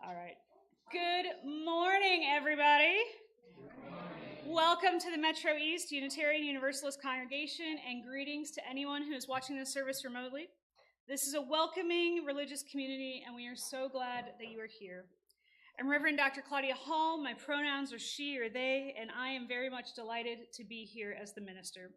All right. Good morning, everybody. Good morning. Welcome to the Metro East Unitarian Universalist Congregation, and greetings to anyone who is watching this service remotely. This is a welcoming religious community, and we are so glad that you are here. I'm Reverend Dr. Claudia Hall. My pronouns are she or they, and I am very much delighted to be here as the minister.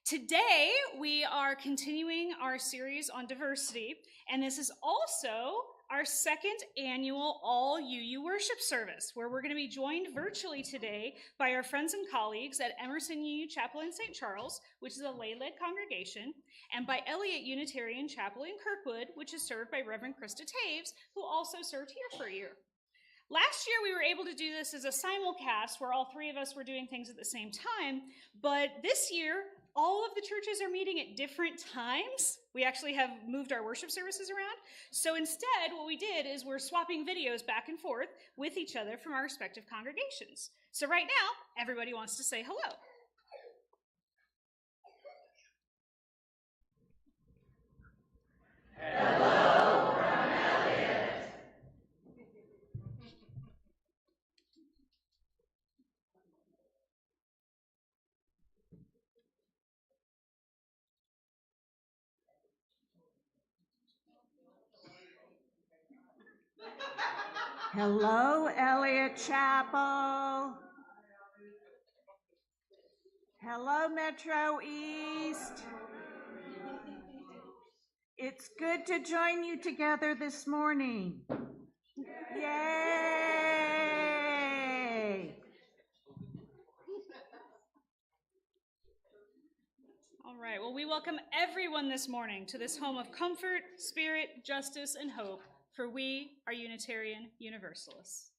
Today, we are continuing our series on diversity, and this is also our second annual All UU worship service, where we're going to be joined virtually today by our friends and colleagues at Emerson UU Chapel in St. Charles, which is a lay-led congregation, and by Elliott Unitarian Chapel in Kirkwood, which is served by Reverend Krista Taves, who also served here for a year. Last year, we were able to do this as a simulcast where all three of us were doing things at the same time, but this year, all of the churches are meeting at different times. We actually have moved our worship services around. So instead, what we did is we're swapping videos back and forth with each other from our respective congregations. So right now, everybody wants to say hello. Hello from Elliott. Hello, Elliott Chapel. Hello, Metro East. It's good to join you together this morning. Yay! All right, well, we welcome everyone this morning to this home of comfort, spirit, justice, and hope, for we are Unitarian Universalists.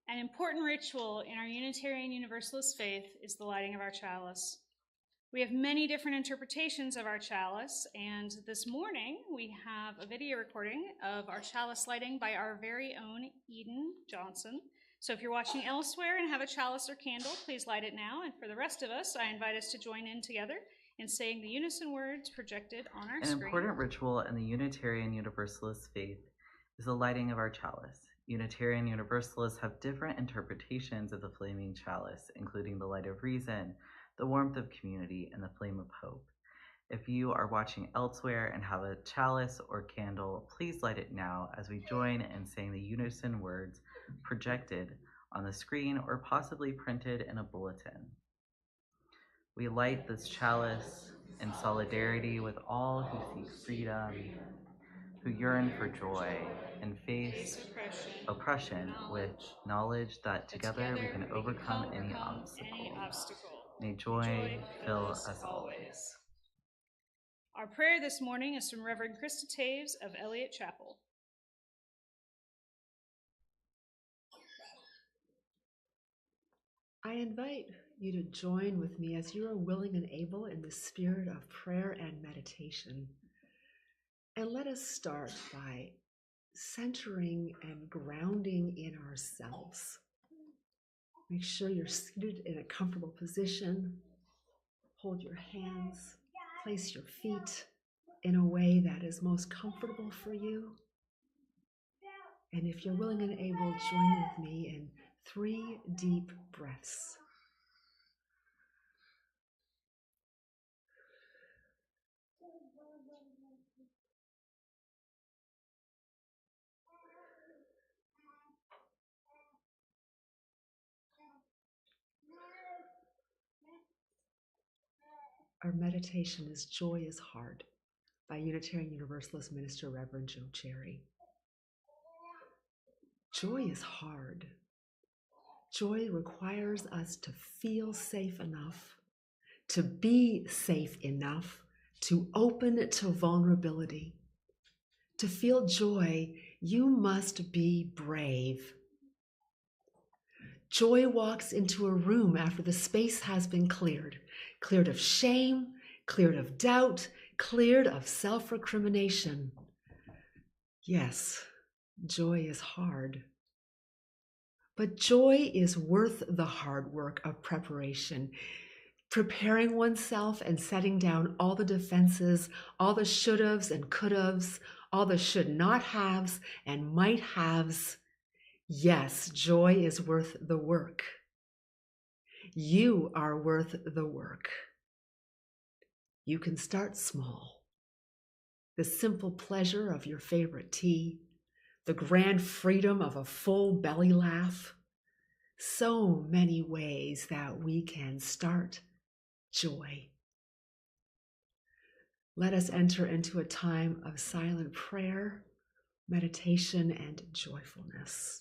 An important ritual in our Unitarian Universalist faith is the lighting of our chalice. We have many different interpretations of our chalice, and this morning we have a video recording of our chalice lighting by our very own Eden Johnson. So if you're watching elsewhere and have a chalice or candle, please light it now. And for the rest of us, I invite us to join in together in saying the unison words projected on our screen. An important ritual in the Unitarian Universalist faith is the lighting of our chalice. Unitarian Universalists have different interpretations of the flaming chalice, including the light of reason, the warmth of community, and the flame of hope. If you are watching elsewhere and have a chalice or candle, please light it now as we join in saying the unison words projected on the screen or possibly printed in a bulletin. We light this chalice in solidarity with all who seek freedom, who yearn for joy and face oppression with knowledge that together we can overcome any obstacle. May joy fill us always. Our prayer this morning is from Reverend Krista Taves of Elliott Chapel. I invite you to join with me as you are willing and able in the spirit of prayer and meditation. And let us start by centering and grounding in ourselves. Make sure you're seated in a comfortable position. Hold your hands, place your feet in a way that is most comfortable for you. And if you're willing and able, join with me in 3 deep breaths. Our meditation is Joy is Hard by Unitarian Universalist Minister Reverend Joe Cherry. Joy is hard. Joy requires us to feel safe enough, to be safe enough, to open to vulnerability. To feel joy, you must be brave. Joy walks into a room after the space has been cleared of shame, cleared of doubt, cleared of self-recrimination. Yes, joy is hard. But joy is worth the hard work of preparation, preparing oneself and setting down all the defenses, all the should-haves and could-haves, all the should-not-haves and might-haves. Yes, joy is worth the work. You are worth the work. You can start small. The simple pleasure of your favorite tea, the grand freedom of a full belly laugh. So many ways that we can start joy. Let us enter into a time of silent prayer, meditation, and joyfulness.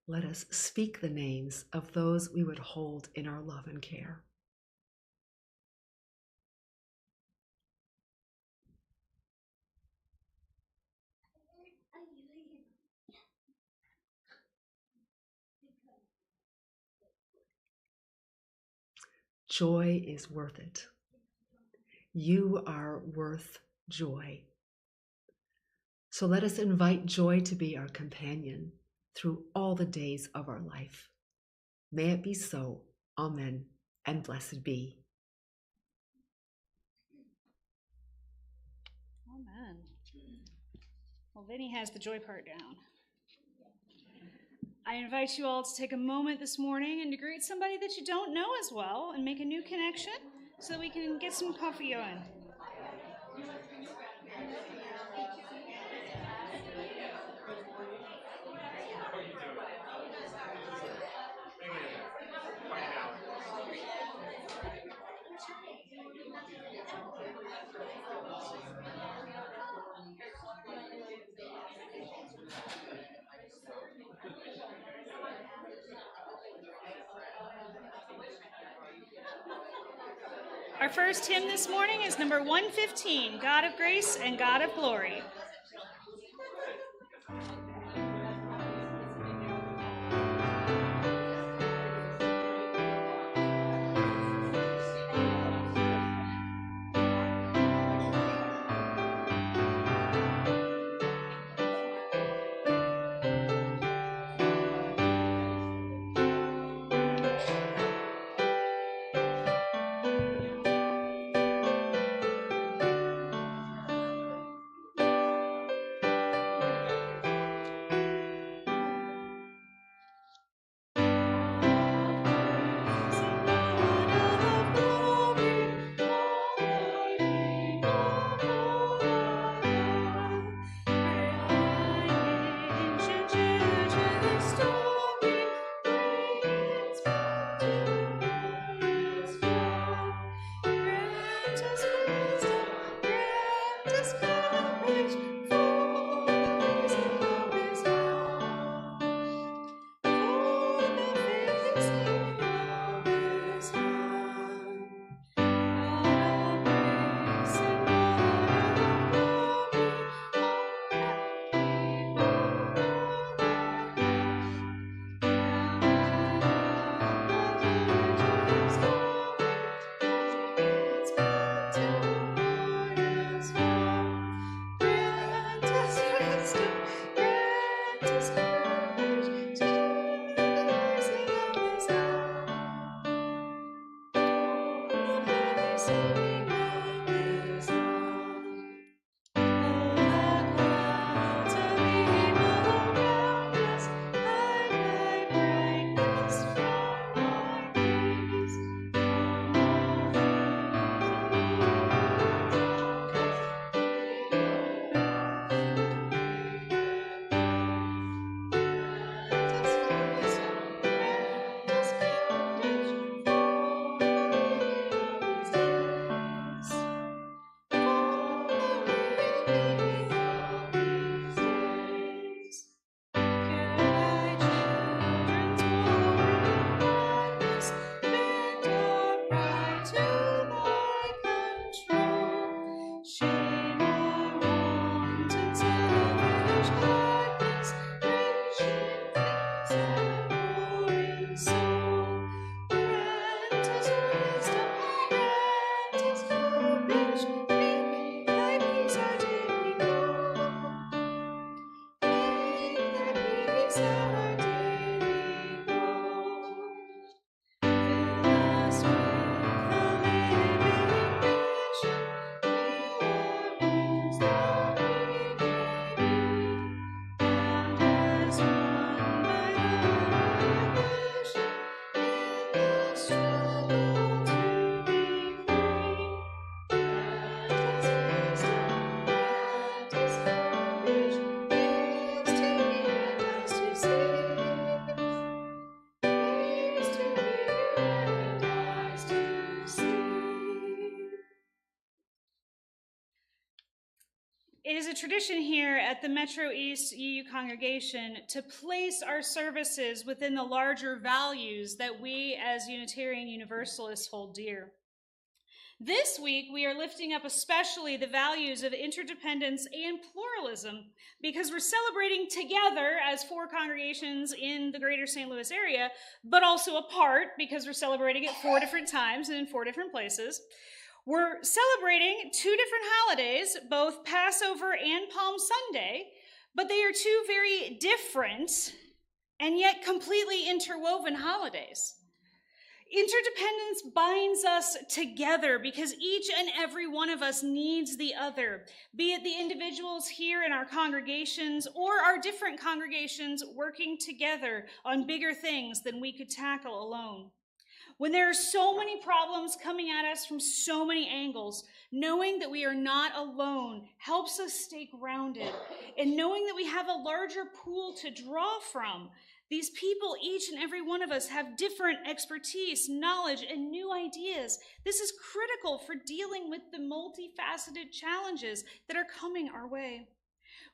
Let us speak the names of those we would hold in our love and care. Joy is worth it. You are worth joy. So let us invite joy to be our companion through all the days of our life. May it be so. Amen, and blessed be. Amen. Well, Vinny has the joy part down. I invite you all to take a moment this morning and to greet somebody that you don't know as well and make a new connection so that we can get some coffee going. Our first hymn this morning is number 115, God of Grace and God of Glory. It is a tradition here at the Metro East UU congregation to place our services within the larger values that we as Unitarian Universalists hold dear. This week, we are lifting up especially the values of interdependence and pluralism because we're celebrating together as 4 congregations in the greater St. Louis area, but also apart because we're celebrating at 4 different times and in 4 different places. We're celebrating 2 different holidays, both Passover and Palm Sunday, but they are 2 very different and yet completely interwoven holidays. Interdependence binds us together because each and every one of us needs the other, be it the individuals here in our congregations or our different congregations working together on bigger things than we could tackle alone. When there are so many problems coming at us from so many angles, knowing that we are not alone helps us stay grounded. And knowing that we have a larger pool to draw from, these people, each and every one of us, have different expertise, knowledge, and new ideas. This is critical for dealing with the multifaceted challenges that are coming our way.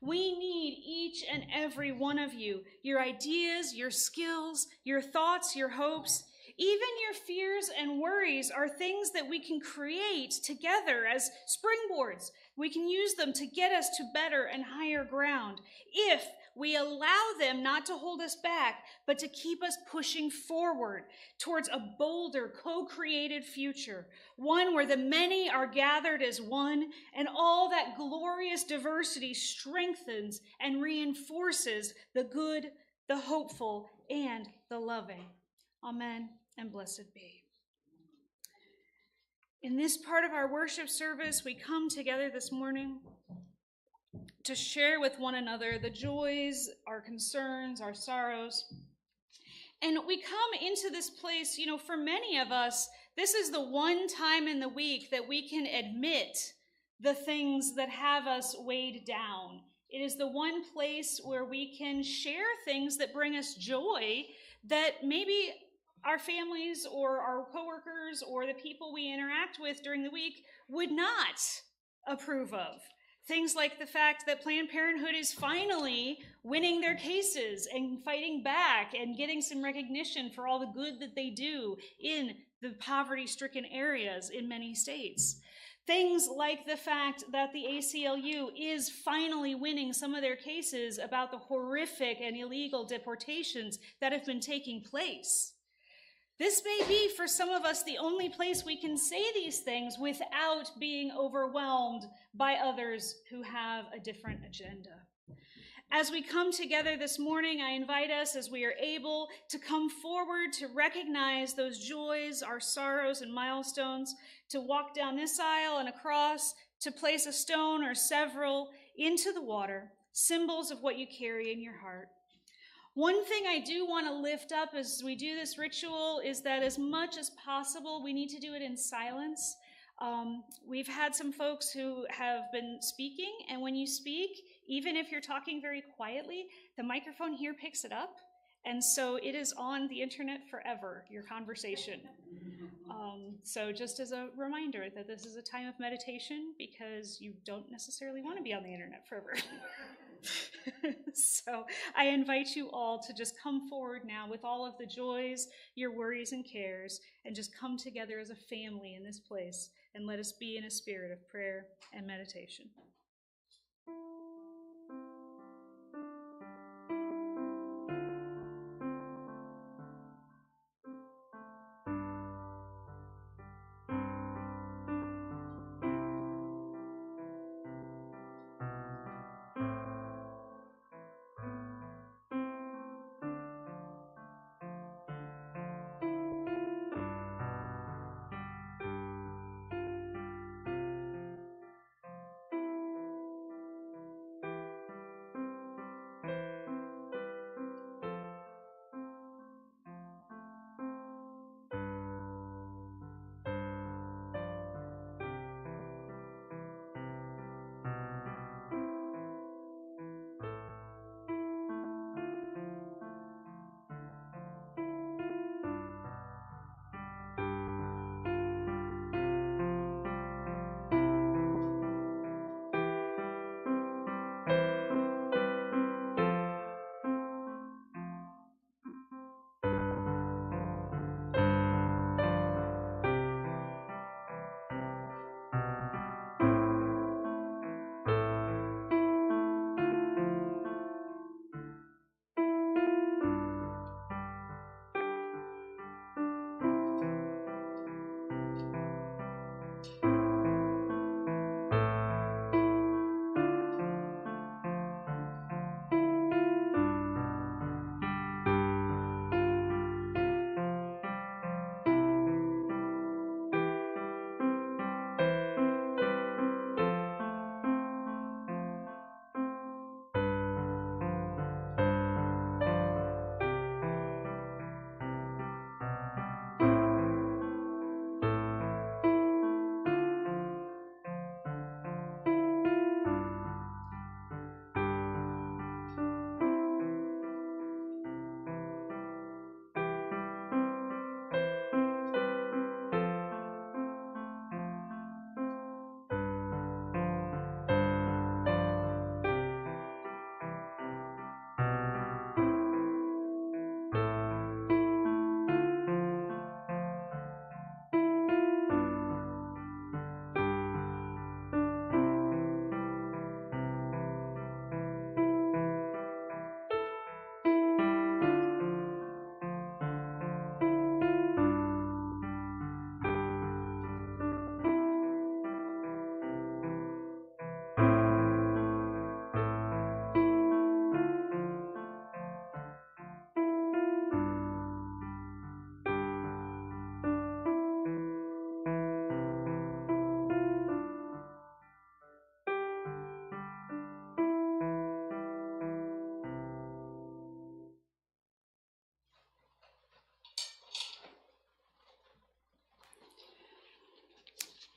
We need each and every one of you, your ideas, your skills, your thoughts, your hopes. Even your fears and worries are things that we can create together as springboards. We can use them to get us to better and higher ground if we allow them not to hold us back, but to keep us pushing forward towards a bolder, co-created future, one where the many are gathered as one, and all that glorious diversity strengthens and reinforces the good, the hopeful, and the loving. Amen, and blessed be. In this part of our worship service, we come together this morning to share with one another the joys, our concerns, our sorrows. And we come into this place, for many of us, this is the one time in the week that we can admit the things that have us weighed down. It is the one place where we can share things that bring us joy that maybe our families or our coworkers or the people we interact with during the week would not approve of. Things like the fact that Planned Parenthood is finally winning their cases and fighting back and getting some recognition for all the good that they do in the poverty-stricken areas in many states. Things like the fact that the ACLU is finally winning some of their cases about the horrific and illegal deportations that have been taking place. This may be, for some of us, the only place we can say these things without being overwhelmed by others who have a different agenda. As we come together this morning, I invite us, as we are able, to come forward to recognize those joys, our sorrows, and milestones, to walk down this aisle and across, to place a stone or several into the water, symbols of what you carry in your heart. One thing I do want to lift up as we do this ritual is that as much as possible, we need to do it in silence. We've had some folks who have been speaking, and when you speak, even if you're talking very quietly, the microphone here picks it up, and so it is on the internet forever, your conversation. So just as a reminder that this is a time of meditation because you don't necessarily want to be on the internet forever. So I invite you all to just come forward now with all of the joys, your worries and cares, and just come together as a family in this place, and let us be in a spirit of prayer and meditation.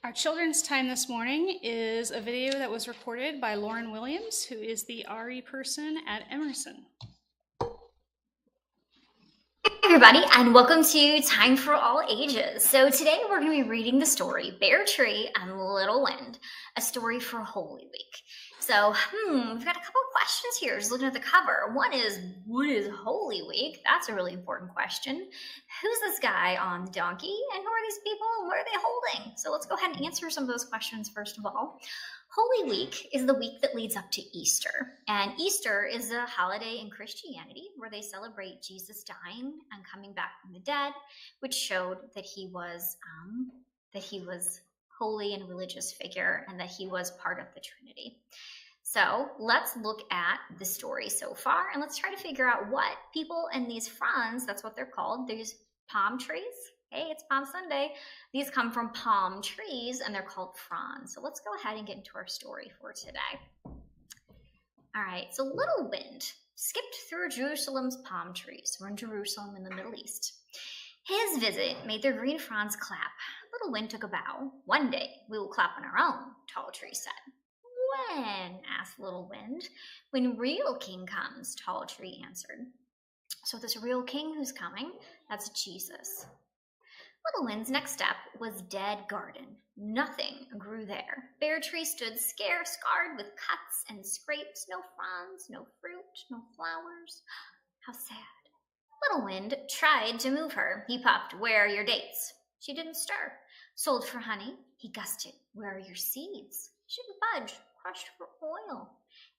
Our children's time this morning is a video that was recorded by Lauren Williams, who is the RE person at Emerson. Hey everybody, and welcome to Time for All Ages. So today we're going to be reading the story Bear Tree and Little Wind, a story for Holy Week. So, we've got a couple of questions here, just looking at the cover. One is, what is Holy Week? That's a really important question. Who's this guy on the donkey, and who are these people, and what are they holding? So let's go ahead and answer some of those questions first of all. Holy Week is the week that leads up to Easter, and Easter is a holiday in Christianity where they celebrate Jesus dying and coming back from the dead, which showed that he was holy and religious figure and that he was part of the Trinity. So let's look at the story so far, and let's try to figure out what people in these fronds, that's what they're called, these palm trees. Hey, it's Palm Sunday. These come from palm trees, and they're called fronds. So let's go ahead and get into our story for today. All right, so Little Wind skipped through Jerusalem's palm trees. We're in Jerusalem in the Middle East. His visit made their green fronds clap. Little Wind took a bow. One day, we will clap on our own, Tall Tree said. When? Asked Little Wind. When real king comes, Tall Tree answered. So this real king who's coming, that's Jesus. Little Wind's next step was dead garden. Nothing grew there. Bear Tree stood scarred with cuts and scrapes, no fronds, no fruit, no flowers. How sad. Little Wind tried to move her. He puffed, "Where are your dates?" She didn't stir. Sold for honey. He gusted, "Where are your seeds?" She didn't budge. Crushed for oil.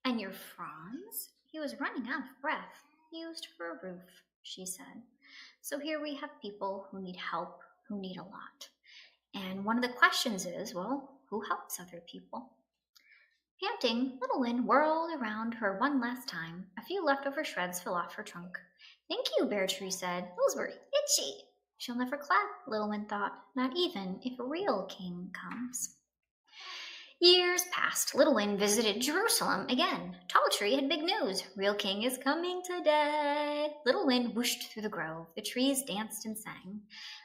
And your fronds? He was running out of breath. Used for a roof, she said. So here we have people who need help, who need a lot. And one of the questions is, well, who helps other people? Panting, Little Wind whirled around her one last time. A few leftover shreds fell off her trunk. Thank you, Bear Tree said. Those were itchy. She'll never clap, Little Wind thought, not even if a real king comes. Years passed. Little Wind visited Jerusalem again. Tall Tree had big news. Real king is coming today. Little Wind whooshed through the grove. The trees danced and sang.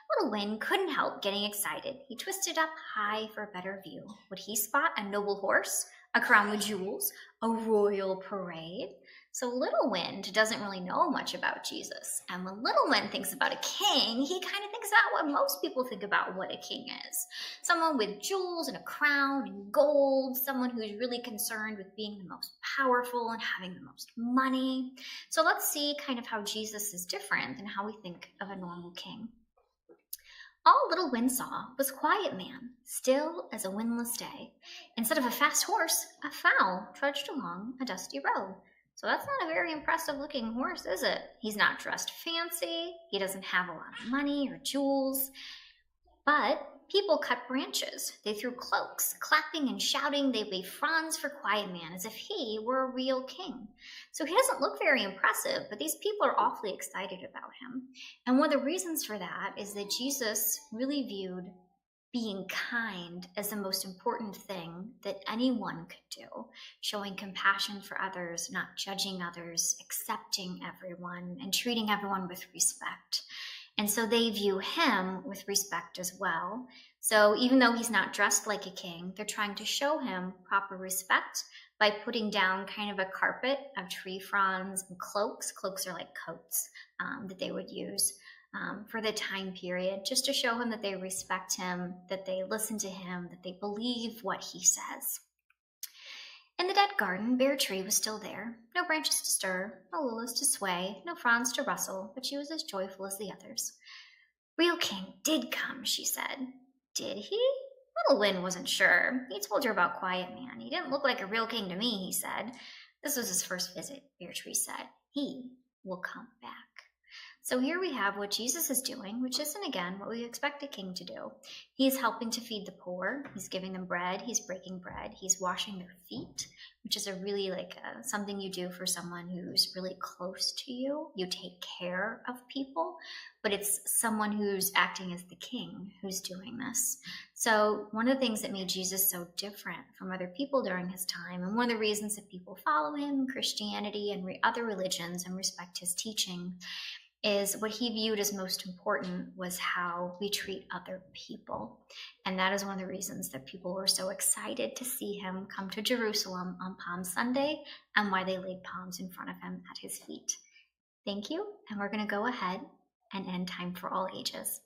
Little Wind couldn't help getting excited. He twisted up high for a better view. Would he spot a noble horse, a crown with jewels, a royal parade? So Little Wind doesn't really know much about Jesus. And when Little Wind thinks about a king, he kind of thinks about what most people think about what a king is. Someone with jewels and a crown and gold, someone who's really concerned with being the most powerful and having the most money. So let's see kind of how Jesus is different than how we think of a normal king. All Little Wind saw was Quiet Man, still as a windless day. Instead of a fast horse, a fowl trudged along a dusty road. So that's not a very impressive looking horse, is it? He's not dressed fancy, he doesn't have a lot of money or jewels, but people cut branches, they threw cloaks, clapping and shouting, they waved fronds for Quiet Man as if he were a real king. So he doesn't look very impressive, but these people are awfully excited about him. And one of the reasons for that is that Jesus really viewed being kind as the most important thing that anyone could do, showing compassion for others, not judging others, accepting everyone, and treating everyone with respect. And so they view him with respect as well. So even though he's not dressed like a king, they're trying to show him proper respect by putting down kind of a carpet of tree fronds and cloaks. Cloaks are like coats that they would use for the time period, just to show him that they respect him, that they listen to him, that they believe what he says. In the dead garden, Bear Tree was still there. No branches to stir, no lilies to sway, no fronds to rustle, but she was as joyful as the others. Real king did come, she said. Did he? Little Wind wasn't sure. He told her about Quiet Man. He didn't look like a real king to me, he said. This was his first visit, Bear Tree said. He will come back. So here we have what Jesus is doing, which isn't, again, what we expect a king to do. He's helping to feed the poor. He's giving them bread. He's breaking bread. He's washing their feet, which is a really something you do for someone who's really close to you. You take care of people, but it's someone who's acting as the king who's doing this. So one of the things that made Jesus so different from other people during his time, and one of the reasons that people follow him in Christianity and other religions and respect his teaching, is what he viewed as most important was how we treat other people. And that is one of the reasons that people were so excited to see him come to Jerusalem on Palm Sunday and why they laid palms in front of him at his feet. Thank you, and we're going to go ahead and end Time for All Ages.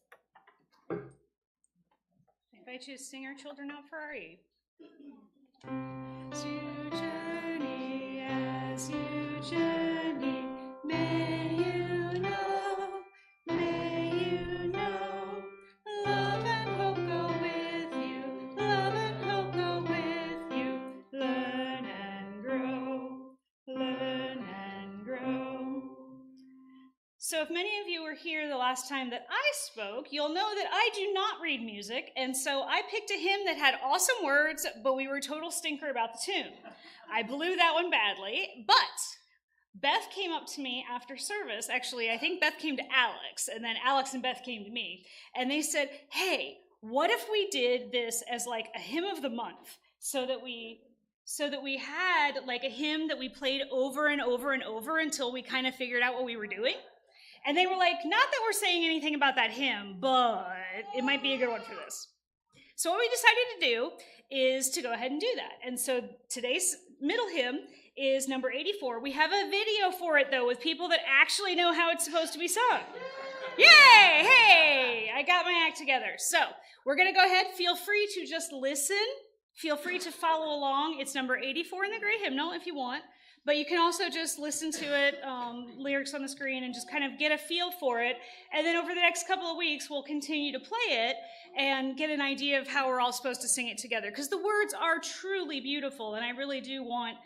I invite you to sing our children out for our Eve. As you journey, may you know, love and hope go with you, love and hope go with you, learn and grow, learn and grow. So if many of you were here the last time that I spoke, you'll know that I do not read music, and so I picked a hymn that had awesome words, but we were a total stinker about the tune. I blew that one badly, but Beth came up to me after service. Actually, I think Beth came to Alex, and then Alex and Beth came to me, and they said, hey, what if we did this as like a hymn of the month, so that we had like a hymn that we played over and over and over until we kind of figured out what we were doing? And they were like, not that we're saying anything about that hymn, but it might be a good one for this. So what we decided to do is to go ahead and do that. And so today's middle hymn is number 84. We have a video for it, though, with people that actually know how it's supposed to be sung. Yay! Hey! I got my act together. So we're going to go ahead. Feel free to just listen. Feel free to follow along. It's number 84 in the Great Hymnal if you want. But you can also just listen to it, lyrics on the screen, and just kind of get a feel for it. And then over the next couple of weeks, we'll continue to play it and get an idea of how we're all supposed to sing it together. Because the words are truly beautiful, and I really do want,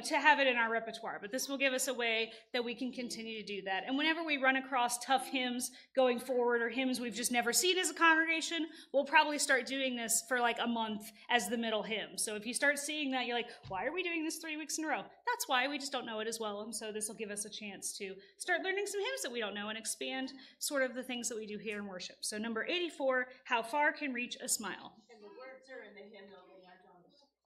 to have it in our repertoire. But this will give us a way that we can continue to do that. And whenever we run across tough hymns going forward, or hymns we've just never seen as a congregation, we'll probably start doing this for like a month as the middle hymn. So if you start seeing that, you're like, why are we doing this 3 weeks in a row? That's why. We just don't know it as well. And so this will give us a chance to start learning some hymns that we don't know and expand sort of the things that we do here in worship. So number 84, How Far Can Reach a Smile. And the words are in the hymnal.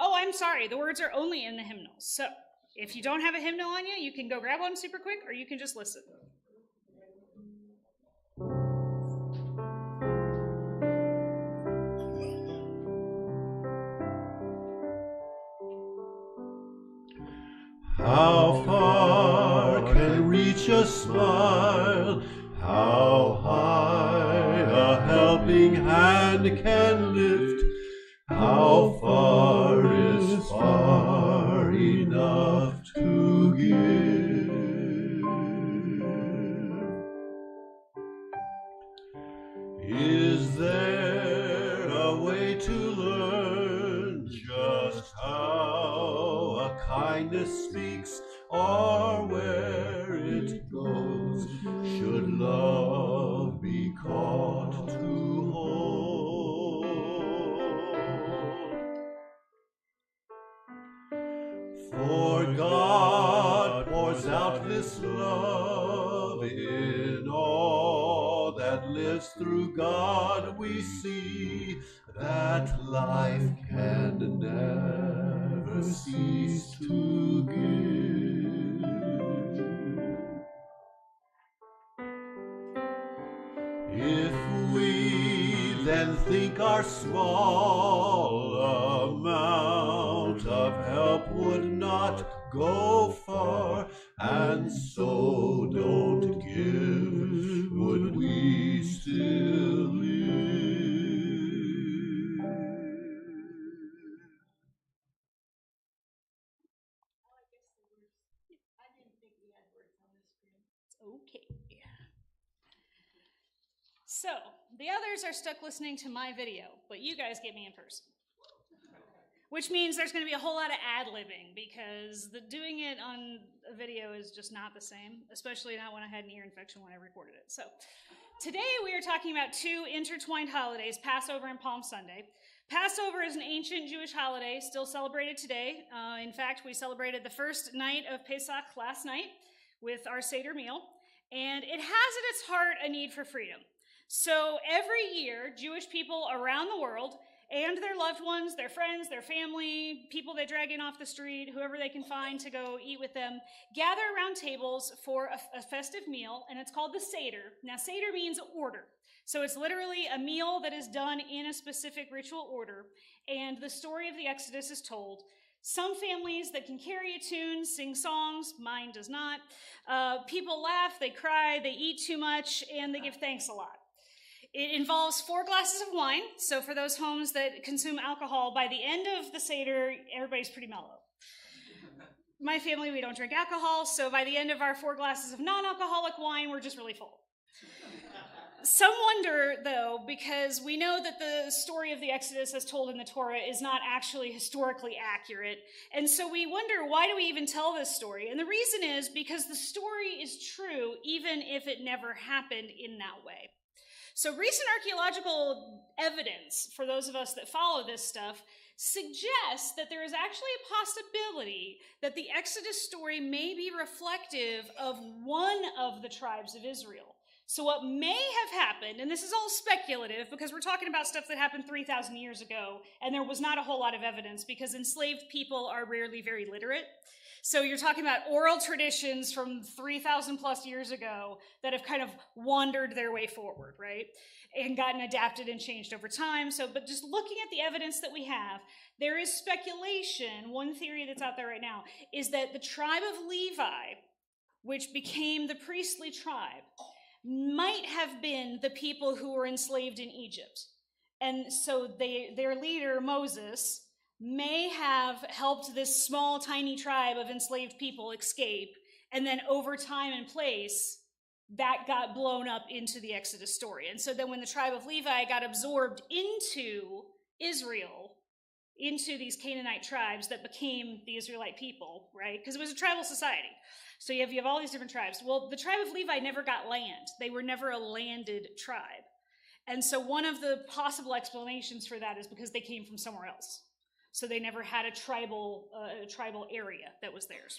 Oh, I'm sorry. The words are only in the hymnal. So if you don't have a hymnal on you, you can go grab one super quick, or you can just listen. How far can reach a smile? How high a helping hand can lift? How far is far enough to give? Is there a way to learn just how a kindness speaks, or where it goes? Should love be caught to hold? For God pours out this love in all that lives through God. We see that life can never cease to give. If we then think our small amount of help would not go far, and so don't give, would we still live? Okay. So, the others are stuck listening to my video, but you guys get me in person. Which means there's going to be a whole lot of ad-libbing, because doing it on a video is just not the same, especially not when I had an ear infection when I recorded it. So, today we are talking about two intertwined holidays, Passover and Palm Sunday. Passover is an ancient Jewish holiday, still celebrated today. In fact, we celebrated the first night of Pesach last night with our Seder meal, and it has at its heart a need for freedom. So every year, Jewish people around the world and their loved ones, their friends, their family, people they drag in off the street, whoever they can find to go eat with them, gather around tables for a festive meal, and it's called the Seder. Now, Seder means order. So it's literally a meal that is done in a specific ritual order, and the story of the Exodus is told. Some families that can carry a tune sing songs, mine does not. People laugh, they cry, they eat too much, and they give thanks a lot. It involves 4 glasses of wine, so for those homes that consume alcohol, by the end of the Seder, everybody's pretty mellow. My family, we don't drink alcohol, so by the end of our 4 glasses of non-alcoholic wine, we're just really full. Some wonder, though, because we know that the story of the Exodus as told in the Torah is not actually historically accurate, and so we wonder, why do we even tell this story? And the reason is because the story is true, even if it never happened in that way. So recent archaeological evidence, for those of us that follow this stuff, suggests that there is actually a possibility that the Exodus story may be reflective of one of the tribes of Israel. So what may have happened, and this is all speculative because we're talking about stuff that happened 3,000 years ago, and there was not a whole lot of evidence because enslaved people are rarely very literate. So you're talking about oral traditions from 3,000 plus years ago that have kind of wandered their way forward, right? And gotten adapted and changed over time. But just looking at the evidence that we have, there is speculation. One theory that's out there right now is that the tribe of Levi, which became the priestly tribe, might have been the people who were enslaved in Egypt. And so their leader, Moses, may have helped this small, tiny tribe of enslaved people escape, and then over time and place, that got blown up into the Exodus story. And so then when the tribe of Levi got absorbed into Israel, into these Canaanite tribes that became the Israelite people, right? Because it was a tribal society. So you have all these different tribes. Well, the tribe of Levi never got land. They were never a landed tribe. And so one of the possible explanations for that is because they came from somewhere else. So they never had a tribal area that was theirs.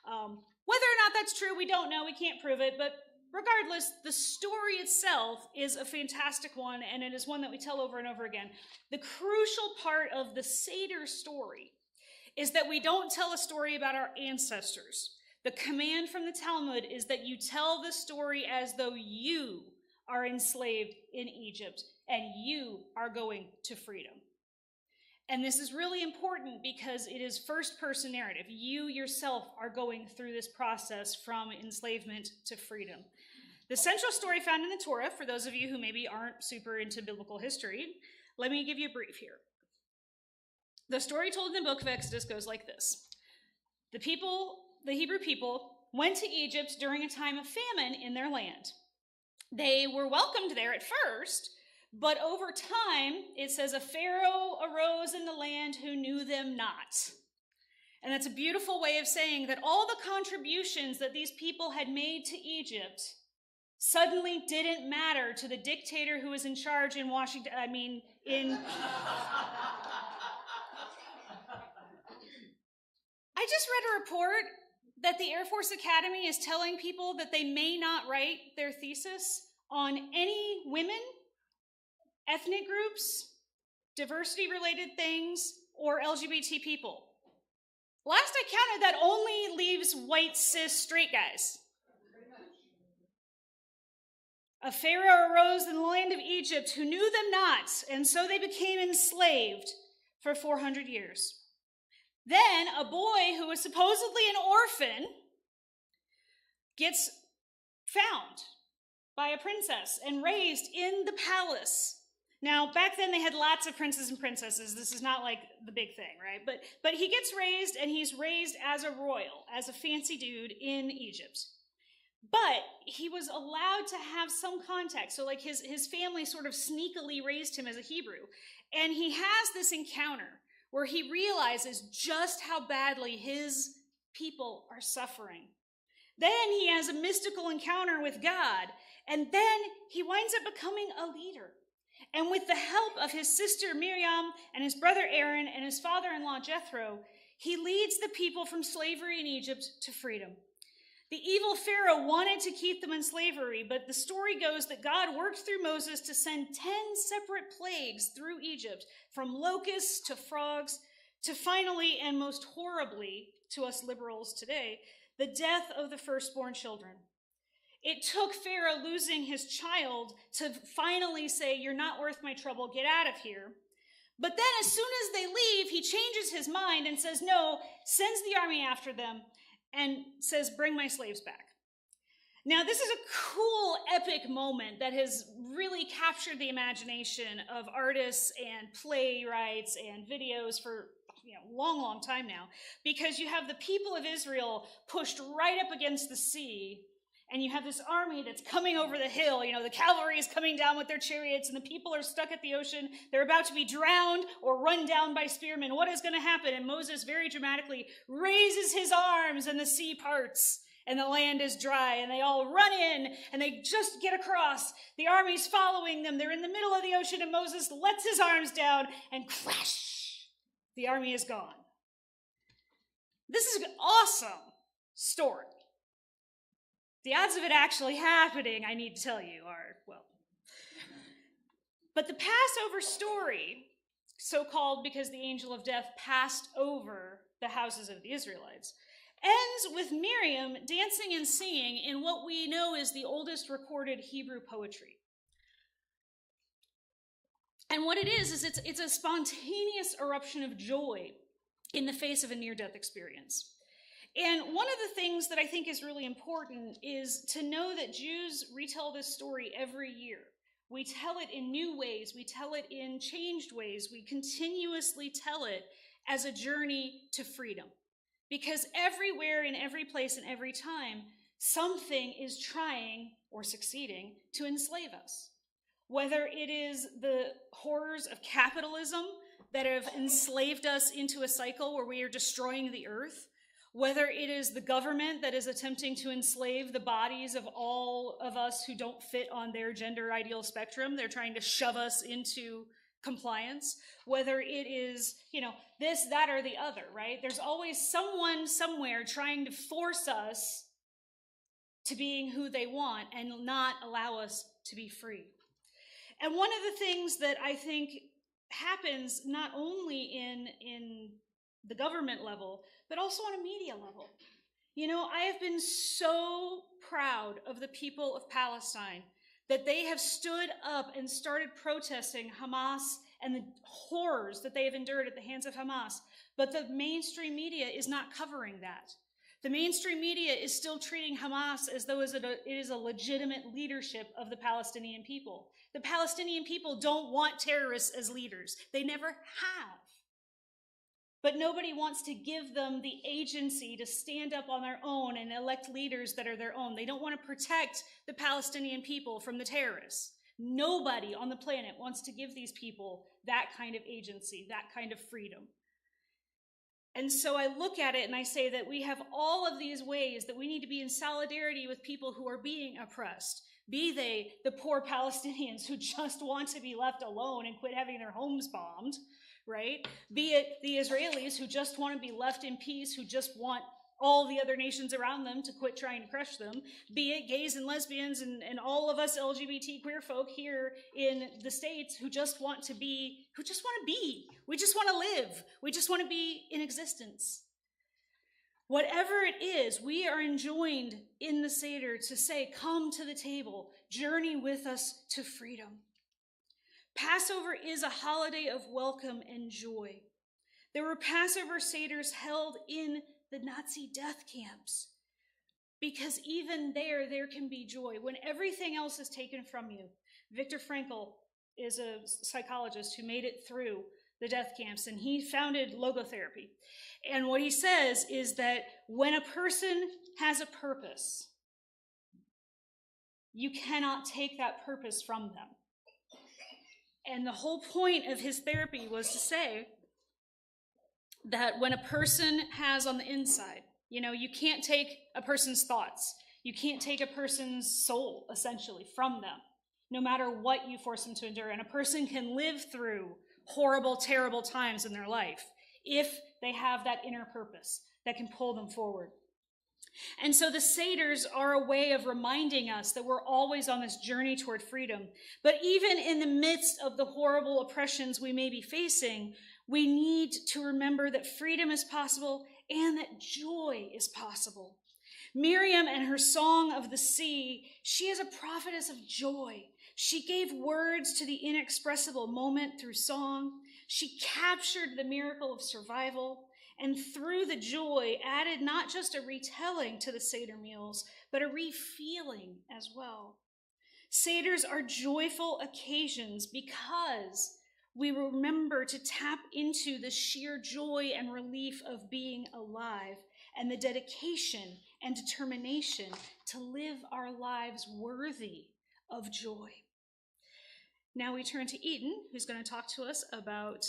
Whether or not that's true, we don't know. We can't prove it. But regardless, the story itself is a fantastic one, and it is one that we tell over and over again. The crucial part of the Seder story is that we don't tell a story about our ancestors. The command from the Talmud is that you tell the story as though you are enslaved in Egypt and you are going to freedom. And this is really important because it is first-person narrative. You yourself are going through this process from enslavement to freedom. The central story found in the Torah, for those of you who maybe aren't super into biblical history, let me give you a brief here. The story told in the book of Exodus goes like this. The Hebrew people went to Egypt during a time of famine in their land. They were welcomed there at first, but over time, it says, a Pharaoh arose in the land who knew them not. And that's a beautiful way of saying that all the contributions that these people had made to Egypt suddenly didn't matter to the dictator who was in charge in Washington, I just read a report that the Air Force Academy is telling people that they may not write their thesis on any women, ethnic groups, diversity-related things, or LGBT people. Last I counted, that only leaves white, cis, straight guys. A Pharaoh arose in the land of Egypt who knew them not, and so they became enslaved for 400 years. Then a boy who was supposedly an orphan gets found by a princess and raised in the palace. Now, back then they had lots of princes and princesses. This is not like the big thing, right? But he gets raised, and he's raised as a royal, as a fancy dude in Egypt. But he was allowed to have some context. So like his family sort of sneakily raised him as a Hebrew. And he has this encounter where he realizes just how badly his people are suffering. Then he has a mystical encounter with God, and then he winds up becoming a leader. And with the help of his sister Miriam and his brother Aaron and his father-in-law Jethro, he leads the people from slavery in Egypt to freedom. The evil Pharaoh wanted to keep them in slavery, but the story goes that God worked through Moses to send 10 separate plagues through Egypt, from locusts to frogs, to finally, and most horribly to us liberals today, the death of the firstborn children. It took Pharaoh losing his child to finally say, "You're not worth my trouble, get out of here." But then as soon as they leave, he changes his mind and says, no, sends the army after them, and says, "Bring my slaves back." Now, this is a cool, epic moment that has really captured the imagination of artists and playwrights and videos for long, long time now, because you have the people of Israel pushed right up against the sea, and you have this army that's coming over the hill. The cavalry is coming down with their chariots, and the people are stuck at the ocean. They're about to be drowned or run down by spearmen. What is going to happen? And Moses very dramatically raises his arms, and the sea parts, and the land is dry, and they all run in, and they just get across. The army's following them. They're in the middle of the ocean, and Moses lets his arms down, and crash, the army is gone. This is an awesome story. The odds of it actually happening, I need to tell you, are, well. But the Passover story, so called because the angel of death passed over the houses of the Israelites, ends with Miriam dancing and singing in what we know is the oldest recorded Hebrew poetry. And what it is it's a spontaneous eruption of joy in the face of a near-death experience. And one of the things that I think is really important is to know that Jews retell this story every year. We tell it in new ways. We tell it in changed ways. We continuously tell it as a journey to freedom. Because everywhere, in every place, and every time, something is trying or succeeding to enslave us. Whether it is the horrors of capitalism that have enslaved us into a cycle where we are destroying the earth, whether it is the government that is attempting to enslave the bodies of all of us who don't fit on their gender ideal spectrum, they're trying to shove us into compliance, whether it is, this, that, or the other, right? There's always someone somewhere trying to force us to being who they want and not allow us to be free. And one of the things that I think happens not only in the government level, but also on a media level. I have been so proud of the people of Palestine that they have stood up and started protesting Hamas and the horrors that they have endured at the hands of Hamas. But the mainstream media is not covering that. The mainstream media is still treating Hamas as though it is a legitimate leadership of the Palestinian people. The Palestinian people don't want terrorists as leaders. They never have. But nobody wants to give them the agency to stand up on their own and elect leaders that are their own. They don't want to protect the Palestinian people from the terrorists. Nobody on the planet wants to give these people that kind of agency, that kind of freedom. And so I look at it and I say that we have all of these ways that we need to be in solidarity with people who are being oppressed. Be they the poor Palestinians who just want to be left alone and quit having their homes bombed, right? Be it the Israelis who just want to be left in peace, who just want all the other nations around them to quit trying to crush them. Be it gays and lesbians and all of us LGBT queer folk here in the States who just want to be. We just want to live. We just want to be in existence. Whatever it is, we are enjoined in the Seder to say, come to the table, journey with us to freedom. Passover is a holiday of welcome and joy. There were Passover Seders held in the Nazi death camps, because even there can be joy when everything else is taken from you. Viktor Frankl is a psychologist who made it through the death camps, and he founded logotherapy. And what he says is that when a person has a purpose, you cannot take that purpose from them. And the whole point of his therapy was to say that when a person has on the inside, you can't take a person's thoughts. You can't take a person's soul, essentially, from them, no matter what you force them to endure. And a person can live through horrible, terrible times in their life if they have that inner purpose that can pull them forward. And so the Seders are a way of reminding us that we're always on this journey toward freedom. But even in the midst of the horrible oppressions we may be facing, we need to remember that freedom is possible and that joy is possible. Miriam and her Song of the Sea, she is a prophetess of joy. She gave words to the inexpressible moment through song. She captured the miracle of survival, and through the joy added not just a retelling to the Seder meals, but a refeeling as well. Seders are joyful occasions because we remember to tap into the sheer joy and relief of being alive and the dedication and determination to live our lives worthy of joy. Now we turn to Eden, who's going to talk to us about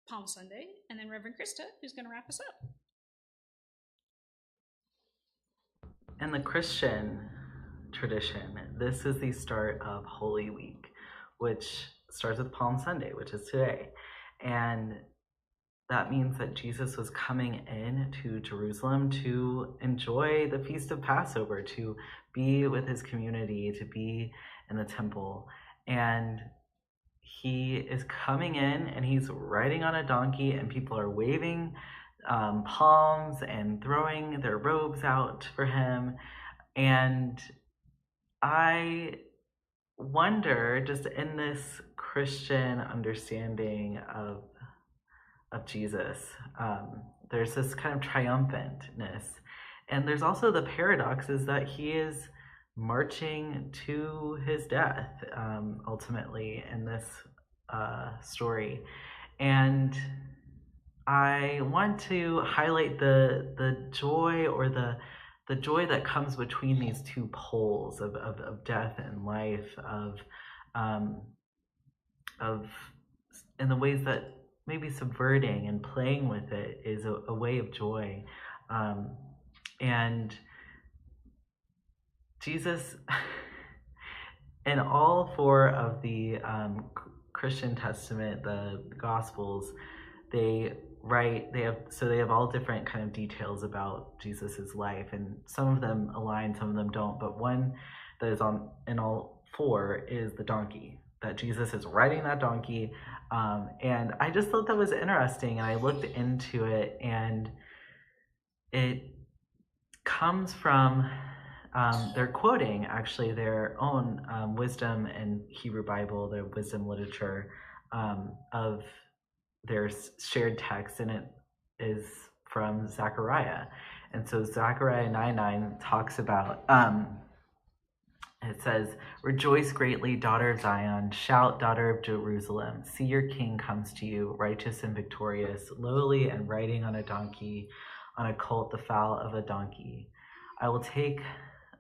Palm Sunday, and then Reverend Krista, who's going to wrap us up. In the Christian tradition, this is the start of Holy Week, which starts with Palm Sunday, which is today. And that means that Jesus was coming in to Jerusalem to enjoy the Feast of Passover, to be with his community, to be in the temple. And he is coming in and he's riding on a donkey, and people are waving palms and throwing their robes out for him. And I wonder, just in this Christian understanding of Jesus, there's this kind of triumphantness, and there's also the paradox is that he is marching to his death ultimately in this story. And I want to highlight the joy, or the joy that comes between these two poles of death and life, of in the ways that maybe subverting and playing with it is a way of joy. And Jesus, in all four of the Christian Testament, the Gospels, they have all different kind of details about Jesus's life, and some of them align, some of them don't. But one that is in all four is the donkey, that Jesus is riding that donkey. And I just thought that was interesting, and I looked into it, and it comes from they're quoting actually their own wisdom and Hebrew Bible, their wisdom literature of their shared text, and it is from Zechariah. And so Zechariah 9:9 talks about, it says, "Rejoice greatly, daughter of Zion, shout, daughter of Jerusalem. See, your king comes to you, righteous and victorious, lowly and riding on a donkey, on a colt, the foal of a donkey. I will take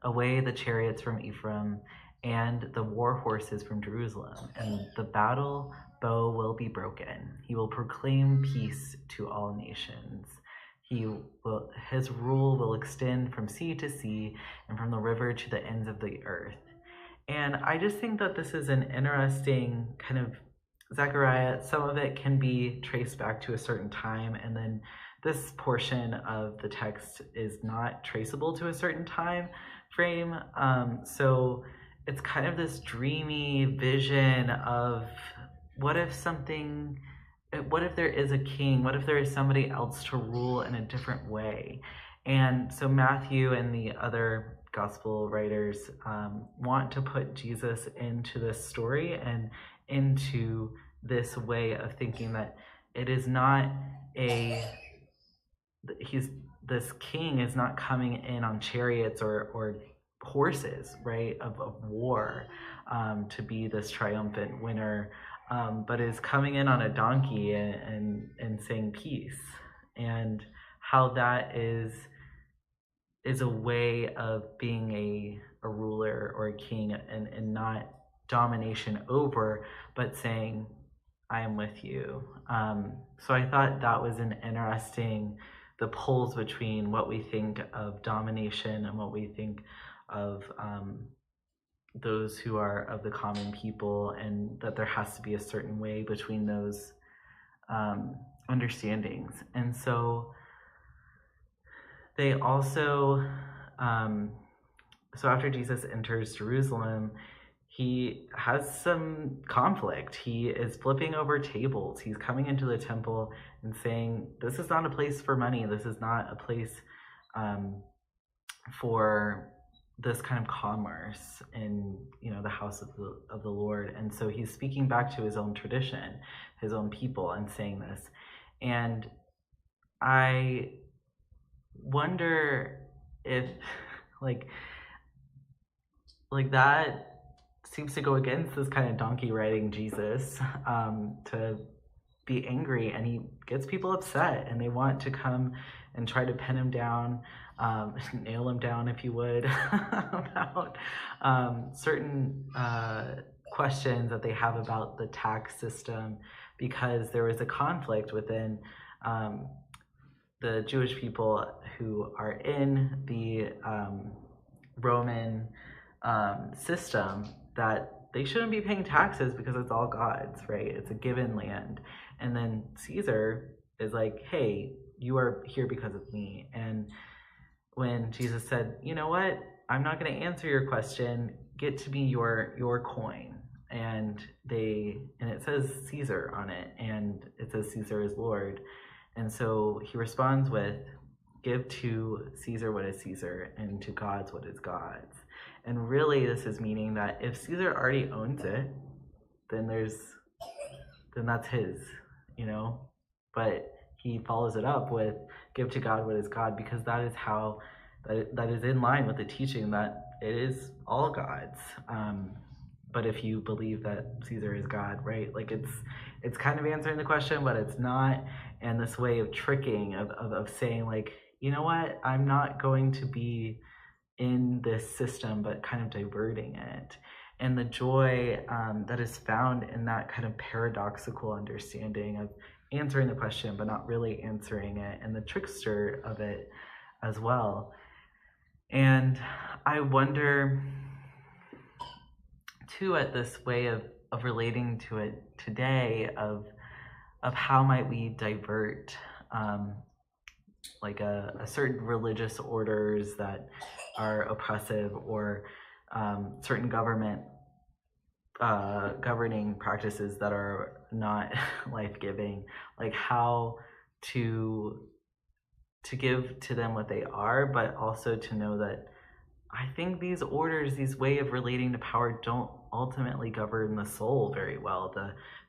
away the chariots from Ephraim and the war horses from Jerusalem, and the battle bow will be broken. He will proclaim peace to all nations. His rule will extend from sea to sea and from the river to the ends of the earth." And I just think that this is an interesting kind of Zechariah. Some of it can be traced back to a certain time, and then this portion of the text is not traceable to a certain time frame. So it's kind of this dreamy vision of what if there is a king? What if there is somebody else to rule in a different way? And so Matthew and the other gospel writers want to put Jesus into this story and into this way of thinking that it is not this king is not coming in on chariots or horses, right, of war to be this triumphant winner, but is coming in on a donkey and saying peace, and how that is a way of being a ruler or a king, and not domination over, but saying, I am with you. So I thought that was an interesting, the poles between what we think of domination and what we think of those who are of the common people, and that there has to be a certain way between those understandings. And so they also So after Jesus enters Jerusalem, he has some conflict. He is flipping over tables. He's coming into the temple and saying, this is not a place for money. This is not a place for this kind of commerce in, the house of the Lord. And so he's speaking back to his own tradition, his own people, and saying this. And I wonder if like that seems to go against this kind of donkey riding Jesus, to be angry, and he gets people upset, and they want to come and try to pin him down, nail him down, if you would, about certain questions that they have about the tax system, because there was a conflict within the Jewish people who are in the Roman system, that they shouldn't be paying taxes because it's all God's, right? It's a given land. And then Caesar is like, hey, you are here because of me. And when Jesus said, you know what, I'm not going to answer your question, get to me your coin. And it says Caesar on it, and it says Caesar is Lord. And so he responds with, give to Caesar what is Caesar, and to God's what is God's. And really this is meaning that if Caesar already owns it, then that's his, but he follows it up with give to God what is God, because that is in line with the teaching that it is all God's. But if you believe that Caesar is God, right? Like it's kind of answering the question, but it's not. And this way of tricking, of saying like, you know what, I'm not going to be in this system, but kind of diverting it. And the joy that is found in that kind of paradoxical understanding of answering the question, but not really answering it, and the trickster of it as well. And I wonder too, at this way of relating to it today, of how might we divert like a certain religious orders that are oppressive, or certain government governing practices that are not life-giving, like how to give to them what they are, but also to know that I think these orders, these way of relating to power, don't ultimately govern the soul very well,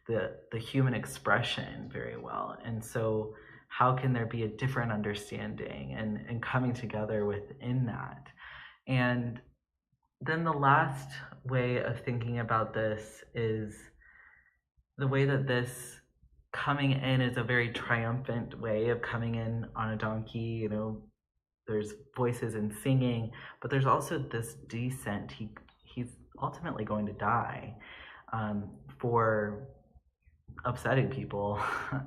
the human expression very well. And so how can there be a different understanding and coming together within that? And then the last way of thinking about this is the way that this coming in is a very triumphant way of coming in on a donkey. There's voices and singing, but there's also this descent. He's ultimately going to die for upsetting people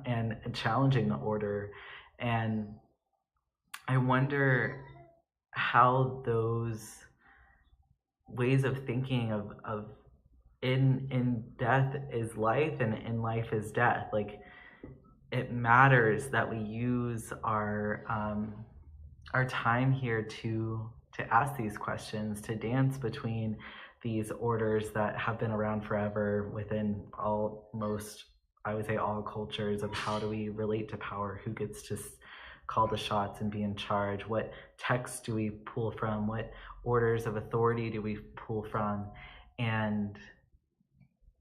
and challenging the order. And I wonder how those ways of thinking of in death is life, and in life is death. Like, it matters that we use our time here to ask these questions, to dance between these orders that have been around forever within I would say all cultures, of how do we relate to power, who gets to call the shots and be in charge, what texts do we pull from, what orders of authority do we pull from. And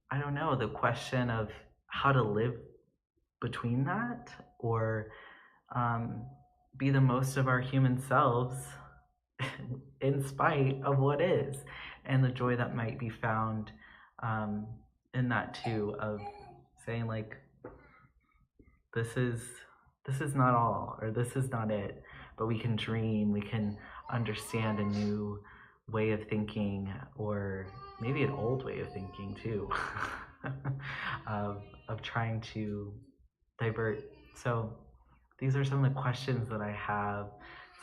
I don't know, the question of how to live between that, or be the most of our human selves in spite of what is, and the joy that might be found in that too, of saying like, this is not all, or this is not it, but we can dream, we can understand a new way of thinking, or maybe an old way of thinking too, of trying to divert. So these are some of the questions that I have,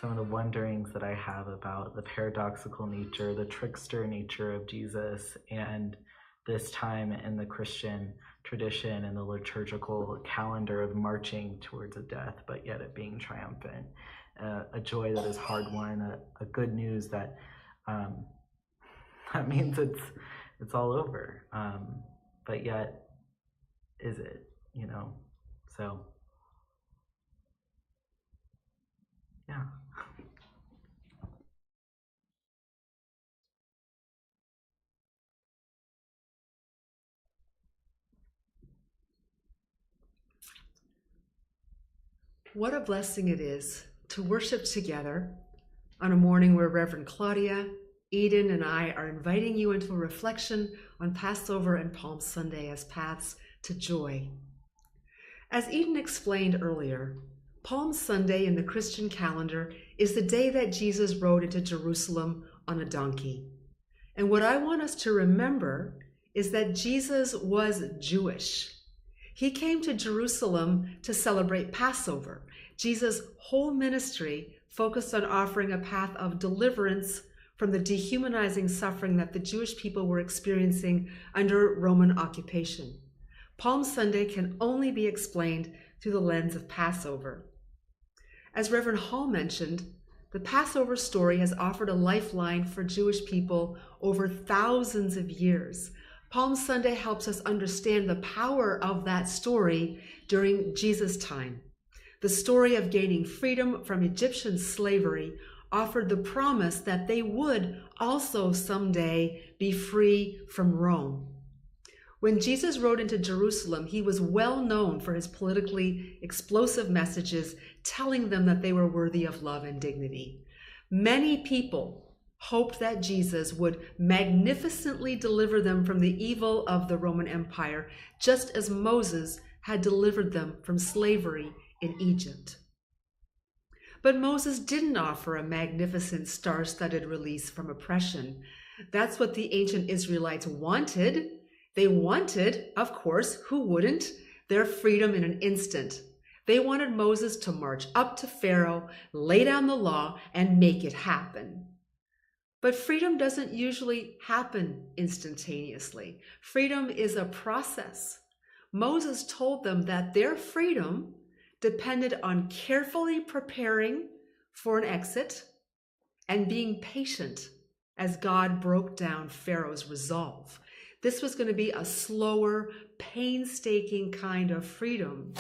some of the wonderings that I have about the paradoxical nature, the trickster nature of Jesus, and this time in the Christian tradition and the liturgical calendar of marching towards a death, but yet it being triumphant. a joy that is hard won, a good news that that means it's all over. But yet, is it? So yeah. What a blessing it is to worship together on a morning where Reverend Claudia, Eden, and I are inviting you into a reflection on Passover and Palm Sunday as paths to joy. As Eden explained earlier, Palm Sunday in the Christian calendar is the day that Jesus rode into Jerusalem on a donkey. And what I want us to remember is that Jesus was Jewish. He came to Jerusalem to celebrate Passover. Jesus' whole ministry focused on offering a path of deliverance from the dehumanizing suffering that the Jewish people were experiencing under Roman occupation. Palm Sunday can only be explained through the lens of Passover. As Reverend Hall mentioned, the Passover story has offered a lifeline for Jewish people over thousands of years. Palm Sunday helps us understand the power of that story during Jesus' time. The story of gaining freedom from Egyptian slavery offered the promise that they would also someday be free from Rome. When Jesus rode into Jerusalem, he was well known for his politically explosive messages, telling them that they were worthy of love and dignity. Many people hoped that Jesus would magnificently deliver them from the evil of the Roman Empire, just as Moses had delivered them from slavery in Egypt. But Moses didn't offer a magnificent star-studded release from oppression. That's what the ancient Israelites wanted. They wanted, of course, who wouldn't, their freedom in an instant. They wanted Moses to march up to Pharaoh, lay down the law, and make it happen. But freedom doesn't usually happen instantaneously. Freedom is a process. Moses told them that their freedom depended on carefully preparing for an exit and being patient as God broke down Pharaoh's resolve. This was going to be a slower, painstaking kind of freedom.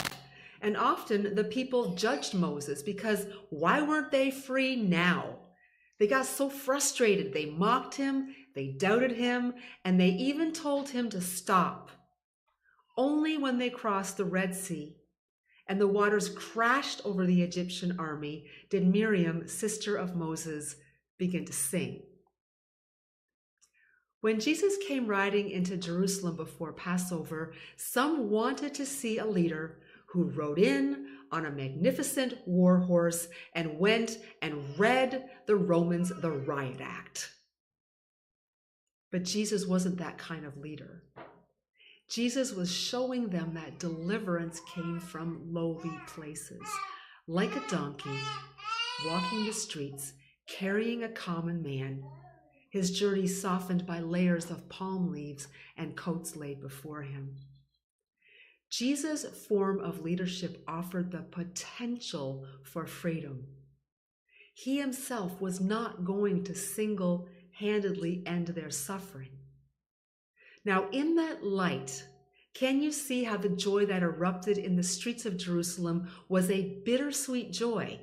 And often the people judged Moses because why weren't they free now? They got so frustrated. They mocked him, they doubted him, and they even told him to stop. Only when they crossed the Red Sea and the waters crashed over the Egyptian army did Miriam, sister of Moses, begin to sing. When Jesus came riding into Jerusalem before Passover, some wanted to see a leader who rode in on a magnificent war horse and went and read the Romans the riot act. But Jesus wasn't that kind of leader. Jesus was showing them that deliverance came from lowly places, like a donkey, walking the streets, carrying a common man, his journey softened by layers of palm leaves and coats laid before him. Jesus' form of leadership offered the potential for freedom. He himself was not going to single-handedly end their suffering. Now, in that light, can you see how the joy that erupted in the streets of Jerusalem was a bittersweet joy?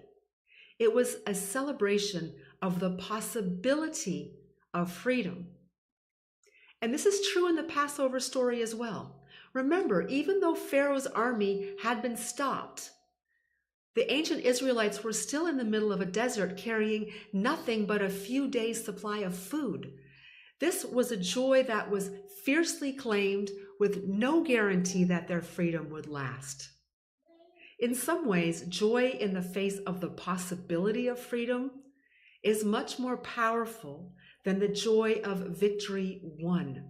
It was a celebration of the possibility of freedom. And this is true in the Passover story as well. Remember, even though Pharaoh's army had been stopped, the ancient Israelites were still in the middle of a desert carrying nothing but a few days' supply of food. This was a joy that was fiercely claimed with no guarantee that their freedom would last. In some ways, joy in the face of the possibility of freedom is much more powerful than the joy of victory won.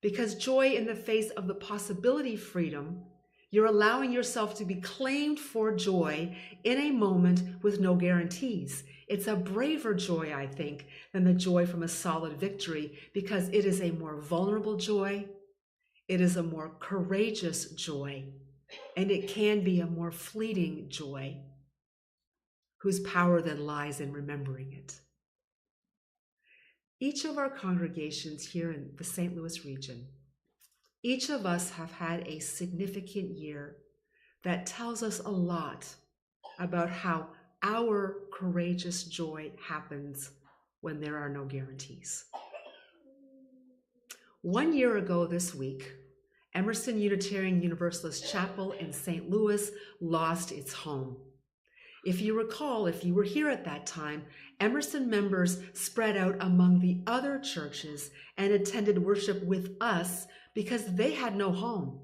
Because joy in the face of the possibility of freedom, you're allowing yourself to be claimed for joy in a moment with no guarantees. It's a braver joy, I think, than the joy from a solid victory, because it is a more vulnerable joy, it is a more courageous joy, and it can be a more fleeting joy. whose power then lies in remembering it. Each of our congregations here in the St. Louis region, each of us have had a significant year that tells us a lot about how our courageous joy happens when there are no guarantees. 1 year ago this week, Emerson Unitarian Universalist Chapel in St. Louis lost its home. If you recall, if you were here at that time, Emerson members spread out among the other churches and attended worship with us because they had no home.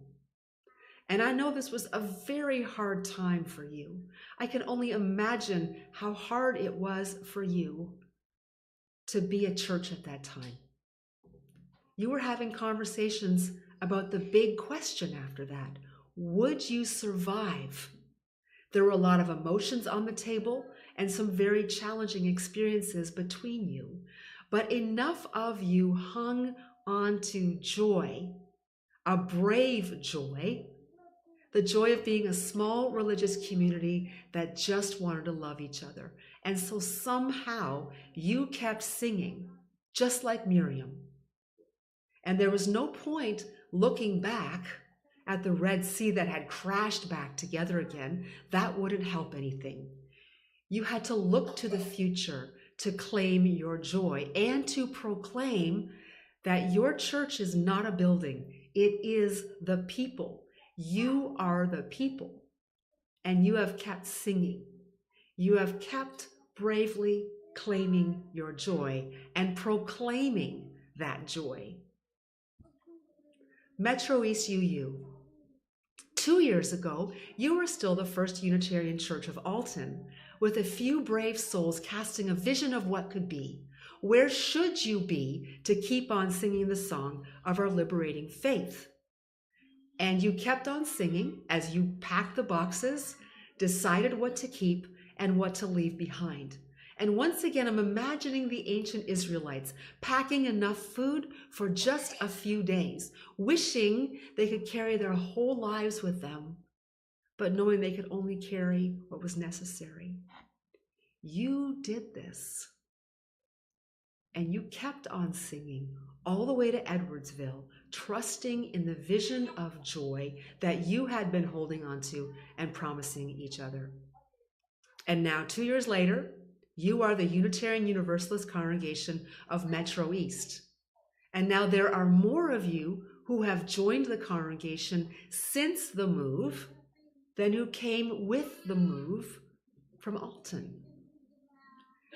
And I know this was a very hard time for you. I can only imagine how hard it was for you to be a church at that time. You were having conversations about the big question after that. Would you survive? There were a lot of emotions on the table and some very challenging experiences between you, but enough of you hung on to joy, a brave joy, the joy of being a small religious community that just wanted to love each other. And so somehow you kept singing, just like Miriam. And there was no point looking back at the Red Sea that had crashed back together again. That wouldn't help anything. You had to look to the future to claim your joy and to proclaim that your church is not a building. It is the people. You are the people. And you have kept singing. You have kept bravely claiming your joy and proclaiming that joy. Metro East UU. 2 years ago, you were still the First Unitarian Church of Alton, with a few brave souls casting a vision of what could be. Where should you be to keep on singing the song of our liberating faith? And you kept on singing as you packed the boxes, decided what to keep and what to leave behind. And once again, I'm imagining the ancient Israelites packing enough food for just a few days, wishing they could carry their whole lives with them, but knowing they could only carry what was necessary. You did this. And you kept on singing all the way to Edwardsville, trusting in the vision of joy that you had been holding on to and promising each other. And now, 2 years later, you are the Unitarian Universalist congregation of Metro East. And now there are more of you who have joined the congregation since the move than who came with the move from Alton.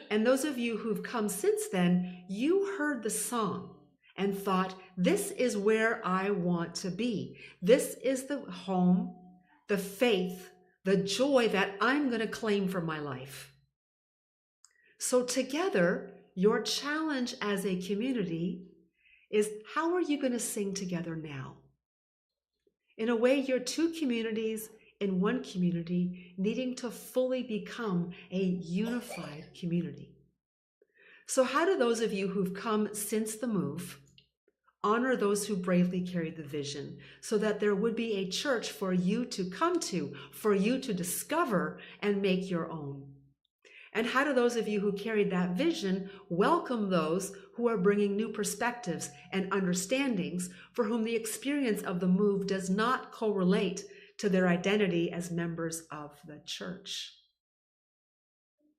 And those of you who've come since then, you heard the song and thought, this is where I want to be. This is the home, the faith, the joy that I'm going to claim for my life. So together, your challenge as a community is, how are you going to sing together now? In a way, you're two communities in one community needing to fully become a unified community. So how do those of you who've come since the move honor those who bravely carried the vision so that there would be a church for you to come to, for you to discover and make your own? And how do those of you who carried that vision welcome those who are bringing new perspectives and understandings for whom the experience of the move does not correlate to their identity as members of the church?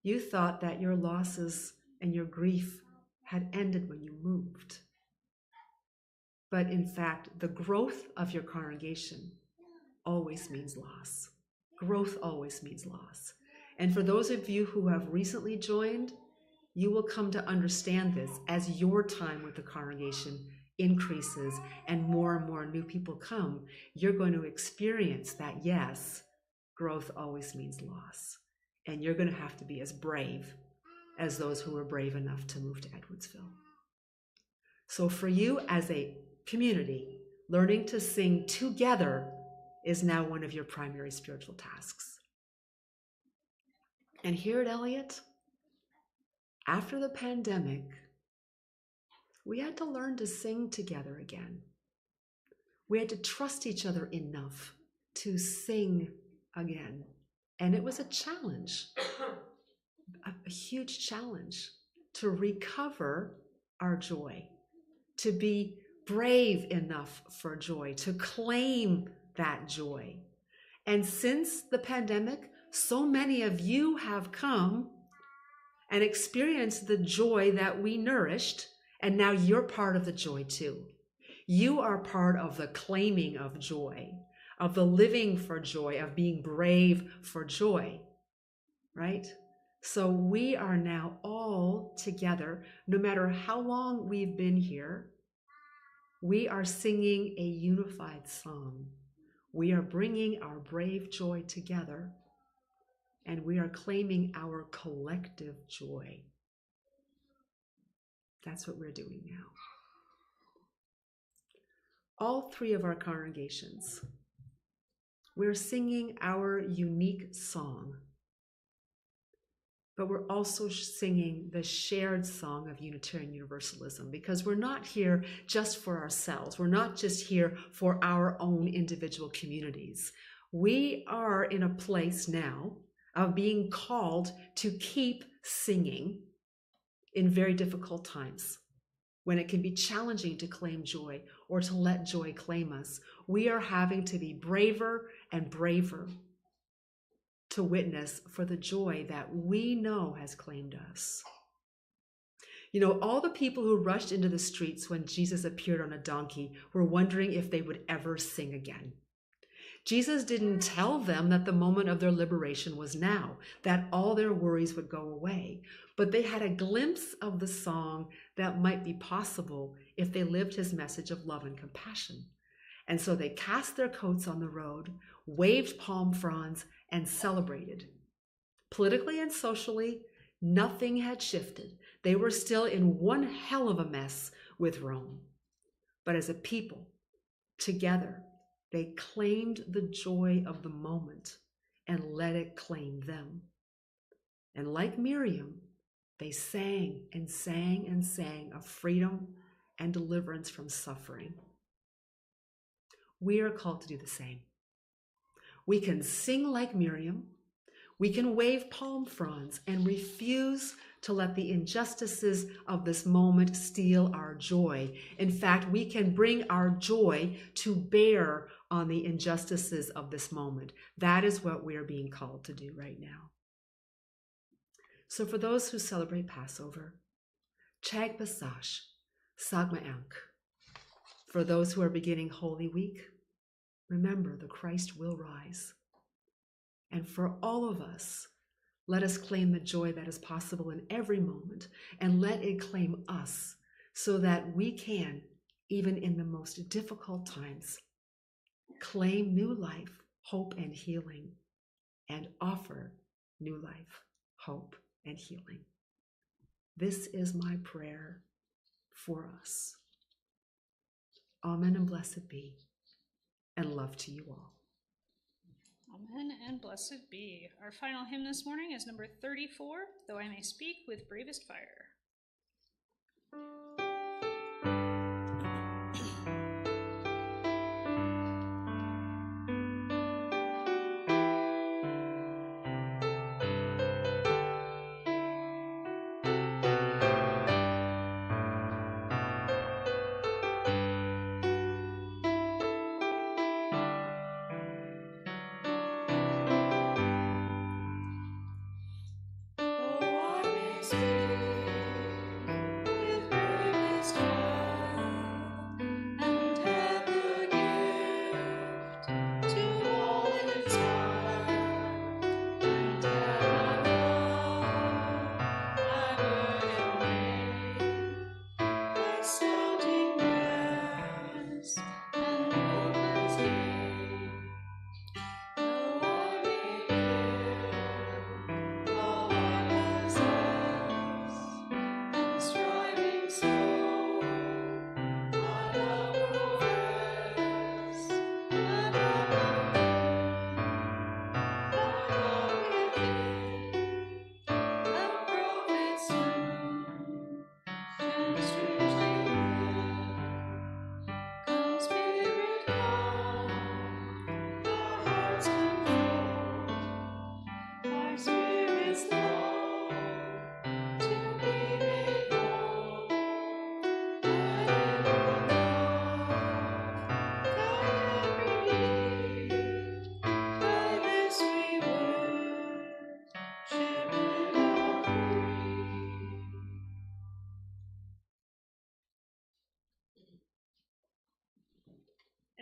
You thought that your losses and your grief had ended when you moved. But in fact, the growth of your congregation always means loss. Growth always means loss. And for those of you who have recently joined, you will come to understand this as your time with the congregation increases and more new people come. You're going to experience that, yes, growth always means loss. And you're going to have to be as brave as those who were brave enough to move to Edwardsville. So for you as a community, learning to sing together is now one of your primary spiritual tasks. And here at Elliott, after the pandemic, we had to learn to sing together again. We had to trust each other enough to sing again. And it was a challenge. a huge challenge to recover our joy, to be brave enough for joy, to claim that joy. And since the pandemic, so many of you have come and experienced the joy that we nourished, and now you're part of the joy too. You are part of the claiming of joy, of the living for joy, of being brave for joy, right? So we are now all together, no matter how long we've been here, we are singing a unified song. We are bringing our brave joy together, and we are claiming our collective joy. That's what we're doing now. All three of our congregations, we're singing our unique song, but we're also singing the shared song of Unitarian Universalism, because we're not here just for ourselves. We're not just here for our own individual communities. We are in a place now of being called to keep singing in very difficult times, when it can be challenging to claim joy or to let joy claim us. We are having to be braver and braver to witness for the joy that we know has claimed us. You know, all the people who rushed into the streets when Jesus appeared on a donkey were wondering if they would ever sing again. Jesus didn't tell them that the moment of their liberation was now, that all their worries would go away, but they had a glimpse of the song that might be possible if they lived his message of love and compassion. And so they cast their coats on the road, waved palm fronds, and celebrated. Politically and socially, nothing had shifted. They were still in one hell of a mess with Rome. But as a people, together, they claimed the joy of the moment and let it claim them. And like Miriam, they sang and sang and sang of freedom and deliverance from suffering. We are called to do the same. We can sing like Miriam. We can wave palm fronds and refuse to let the injustices of this moment steal our joy. In fact, we can bring our joy to bear on the injustices of this moment. That is what we are being called to do right now. So for those who celebrate Passover, Chag Pasash, Sagmaank. For those who are beginning Holy Week, remember the Christ will rise. And for all of us, let us claim the joy that is possible in every moment, and let it claim us so that we can, even in the most difficult times, claim new life, hope, and healing, and offer new life, hope, and healing. This is my prayer for us. Amen and blessed be, and love to you all. Amen and blessed be. Our final hymn this morning is number 34, Though I May Speak with Bravest Fire. Speak with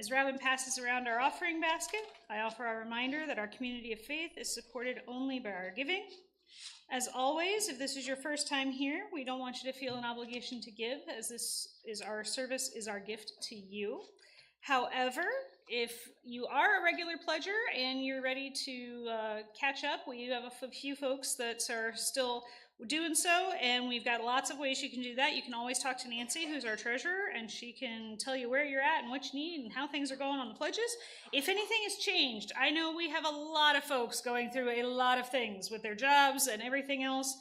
As Robin passes around our offering basket, I offer a reminder that our community of faith is supported only by our giving. As always, if this is your first time here, we don't want you to feel an obligation to give, as this is our service, is our gift to you. However, if you are a regular pledger and you're ready to catch up, we have a few folks that are still doing so, and we've got lots of ways you can do that. You can always talk to Nancy, who's our treasurer, and she can tell you where you're at and what you need and how things are going on the pledges. If anything has changed, I know we have a lot of folks going through a lot of things with their jobs and everything else.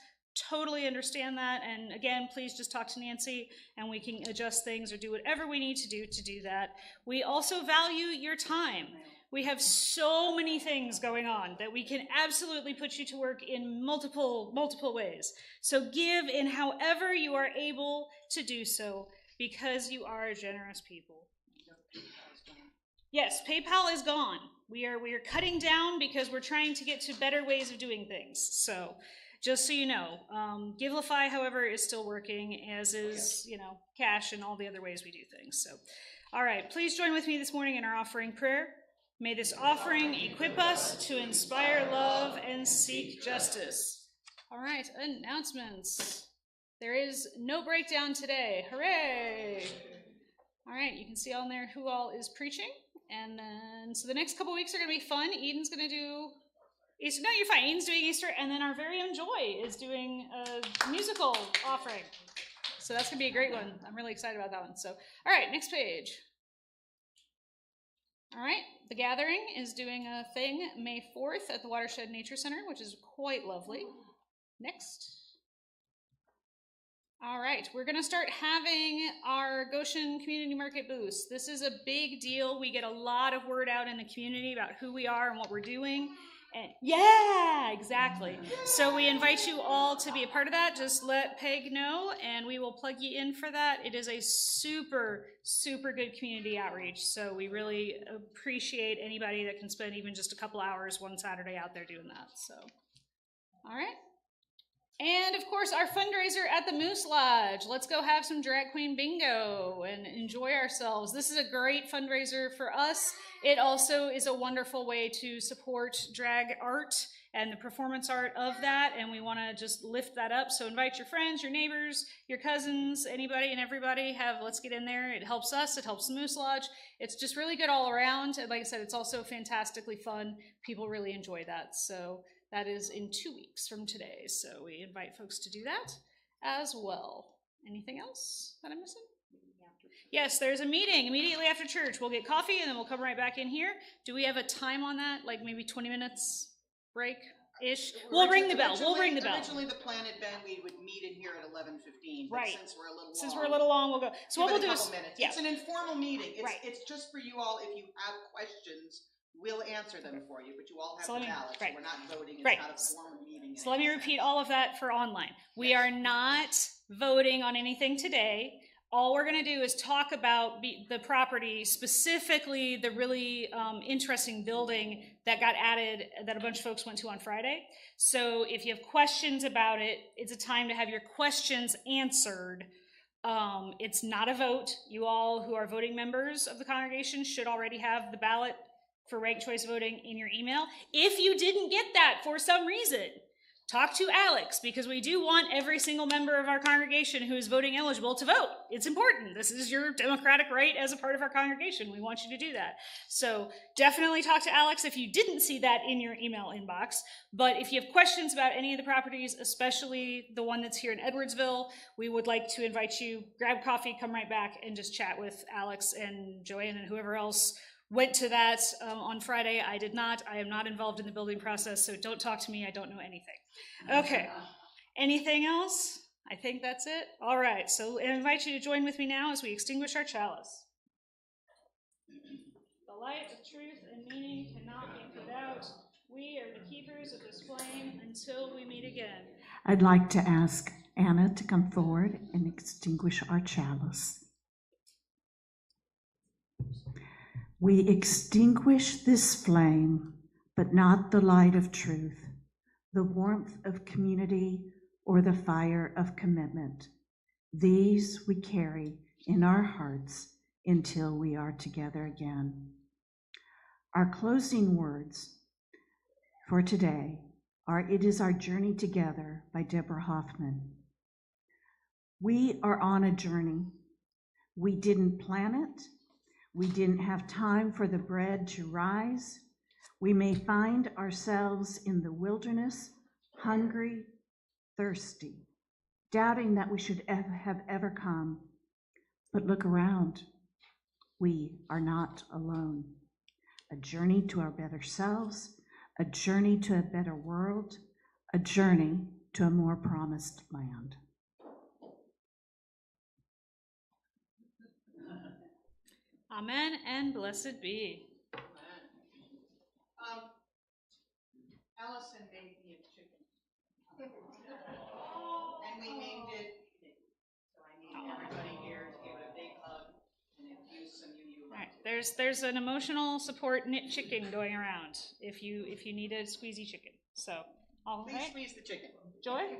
Totally understand that, and again, please just talk to Nancy and we can adjust things or do whatever we need to do that. We also value your time. We have so many things going on that we can absolutely put you to work in multiple ways. So give in however you are able to do so, because you are generous people. Yes, PayPal is gone. We are cutting down because we're trying to get to better ways of doing things. So just so you know, Givelify, however, is still working, as is, Cash and all the other ways we do things. So, all right, please join with me this morning in our offering prayer. May this offering equip us to inspire love and seek justice. All right, announcements. There is no breakdown today. Hooray! All right, you can see on there who all is preaching. And then, so the next couple weeks are going to be fun. Eden's going to do Easter. No, you're fine. Eden's doing Easter. And then our very own Joy is doing a musical offering. So that's going to be a great one. I'm really excited about that one. So, all right, next page. All right, the Gathering is doing a thing May 4th at the Watershed Nature Center, which is quite lovely. Next. All right, we're going to start having our Goshen Community Market booths. This is a big deal. We get a lot of word out in the community about who we are and what we're doing. And yeah, exactly. So we invite you all to be a part of that. Just let Peg know, and we will plug you in for that. It is a super, super good community outreach. So we really appreciate anybody that can spend even just a couple hours one Saturday out there doing that. So, all right. And of course, our fundraiser at the Moose Lodge. Let's go have some drag queen bingo and enjoy ourselves. This is a great fundraiser for us. It also is a wonderful way to support drag art and the performance art of that, and we want to just lift that up. So invite your friends, your neighbors, your cousins, anybody and everybody. Let's get in there. It helps us. It helps the Moose Lodge. It's just really good all around. And like I said, it's also fantastically fun. People really enjoy that. So that is in 2 weeks from today. So we invite folks to do that as well. Anything else that I'm missing? Yes, there's a meeting immediately after church. We'll get coffee and then we'll come right back in here. Do we have a time on that? Like maybe 20 minutes break-ish? We'll ring the bell. We'll ring the bell. Originally, the plan had been we would meet in here at 11:15. Right. Since we're a little long, we'll go. So what we'll do is, yeah. It's an informal meeting. It's just for you all. If you have questions, we'll answer them for you. But you all have the ballot. Right. So we're not voting. It's not a formal meeting. So let me repeat all of that for online. We are not voting on anything today. All we're going to do is talk about the property, specifically the really interesting building that got added that a bunch of folks went to on Friday. So if you have questions about it, it's a time to have your questions answered. It's not a vote. You all who are voting members of the congregation should already have the ballot for ranked choice voting in your email. If you didn't get that for some reason, talk to Alex, because we do want every single member of our congregation who is voting eligible to vote. It's important. This is your democratic right as a part of our congregation. We want you to do that. So definitely talk to Alex if you didn't see that in your email inbox. But if you have questions about any of the properties, especially the one that's here in Edwardsville, we would like to invite you, grab coffee, come right back, and just chat with Alex and Joanne and whoever else went to that on Friday. I did not. I am not involved in the building process, so don't talk to me. I don't know anything. Okay. Anything else? I think that's it. All right. So I invite you to join with me now as we extinguish our chalice. The light of truth and meaning cannot be put out. We are the keepers of this flame until we meet again. I'd like to ask Anna to come forward and extinguish our chalice. We extinguish this flame, but not the light of truth, the warmth of community, or the fire of commitment. These we carry in our hearts until we are together again. Our closing words for today are "It is Our Journey Together" by Deborah Hoffman. We are on a journey. We didn't plan it. We didn't have time for the bread to rise. We may find ourselves in the wilderness, hungry, thirsty, doubting that we should have ever come. But look around. We are not alone. A journey to our better selves, a journey to a better world, a journey to a more promised land. Amen and blessed be. Allison made me a chicken. And we named it, so I need everybody here to give it a big hug and infuse some UU. All right, there's an emotional support knit chicken going around if you need a squeezy chicken. So, all Please right. squeeze the chicken. Joy?